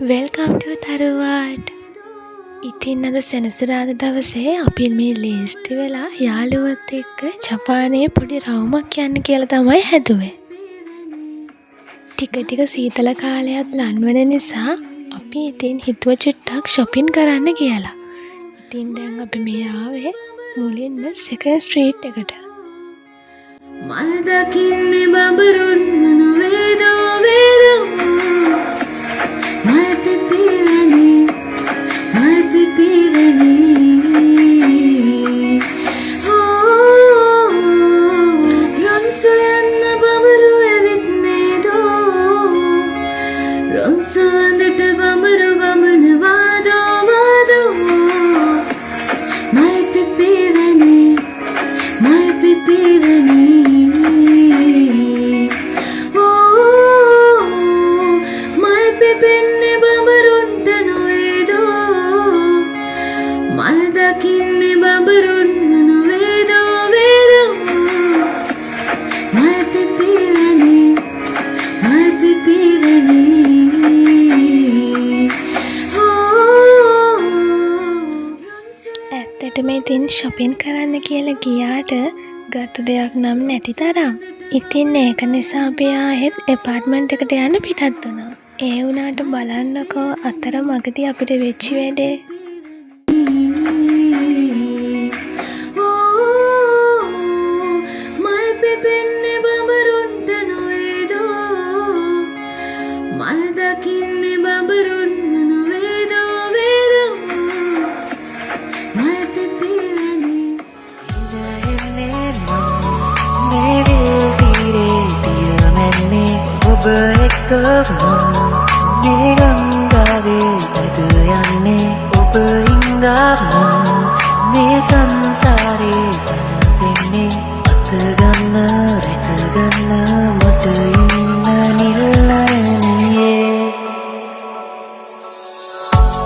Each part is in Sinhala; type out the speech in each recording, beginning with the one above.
වෙල්කම් ටු තරුවාට. ඉතින් අද සෙනසුරාදා දවසේ අපි මේ ලේස්ති වෙලා යාළුවොත් එක්ක ජපානයේ පොඩි රවුමක් යන්න කියලා තමයි හැදුවේ. ටික සීතල කාලයත් ලං වෙන නිසා අපි ඉතින් හිතුව චුට්ටක් shopping කරන්න කියලා. ඉතින් දැන් අපි මේ ආවේ මුලින්ම සෙකන්ඩ් ස්ට්‍රීට් එකට. මල් දකින්නේ බඹරුන් නොවේදෝ වේදෝ මල් පිපිවැනි රොන්සු යන්න බඹරු ඇවිත් නේදෝ රොන්සු අඳට බඹරු ගමන වාදෝ වාදෝ මල් පිපිවැනි ඇත්තටම ඉතින් shopping කරන්න කියලා ගියාට ගත්ත දෙයක් නම් නැති තරම්. ඉතින් ඒක නිසා අපි ආයෙත් එපාර්ට්මන්ට් එකට යන්න පිටත් වුණා. ඒ වුණාට බලන්නකෝ අතර මගදී අපිට වෙච්ච වැඩේ. මල් පිපෙන්නේ බඹරුන්ට නොවේදෝ මල් දකින්නේ බඹරුන් නොවේදෝ වේදෝ මල් පිපිවැනි ඔබ එක්ක මේ ගංගාවේ ඇද යන්නේ ඔබ හින්දා මේ සංසාරේ සැනසෙන්නේ අතගන්න රැකගන්න මට ඉන්න නිල්ලන්නේ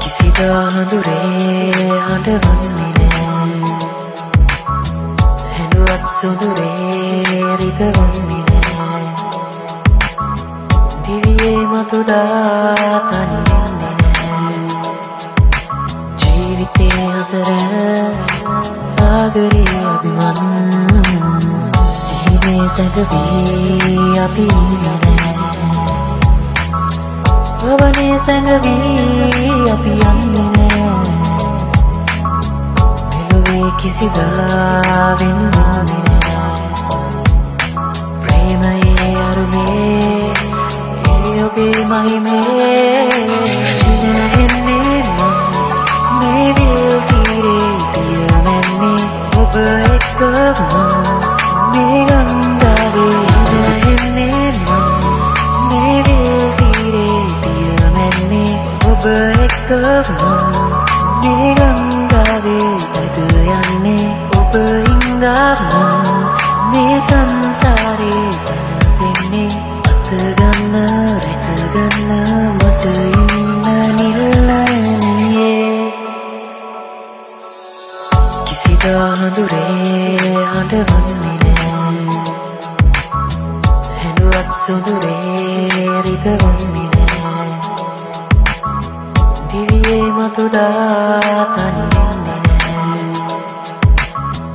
කිසිදා හඳුරේ හඬවන්නේ නෑ හැඬුවත් සුදුරේ රිදවන්නේ දිවියේ මතුදා තනියන්නේ නෑ ජීවිතේ හසර ආදරේ අභිමන් සිහිනේ සැඟවී අපි ඉන්නේ පවනේ සැඟවී අපි යන්නේ නෑ මෙලොවේ කිසිදා වෙන්නේ නෑ ප්‍රේමයේ අරුමේ ඔබේ මහිමේ දිනෙන්නේ මේ විල් කිරේ තියමන්නේ ඔබ එක්ක මේ ගංගාවේ දිනෙන්නේ මේ විල් කිරේ තියමන්නේ ඔබ එක්ක මේ ගංගාවේ ඇද යන්නේ ඔබ හින්දා මේ සංසාරේ සැනසෙන්නේ අතගන්න රැකගන්න මට ඉන්න නිල්ලන්නේ කිසිදා හඳුරේ හඬවන්නේ නෑ හැඬුවත් සුදුරේ රිදවන්නේ නෑ දිවියේ මතුදා තනියන්නේ නෑ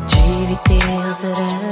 ජීවිතේ හසර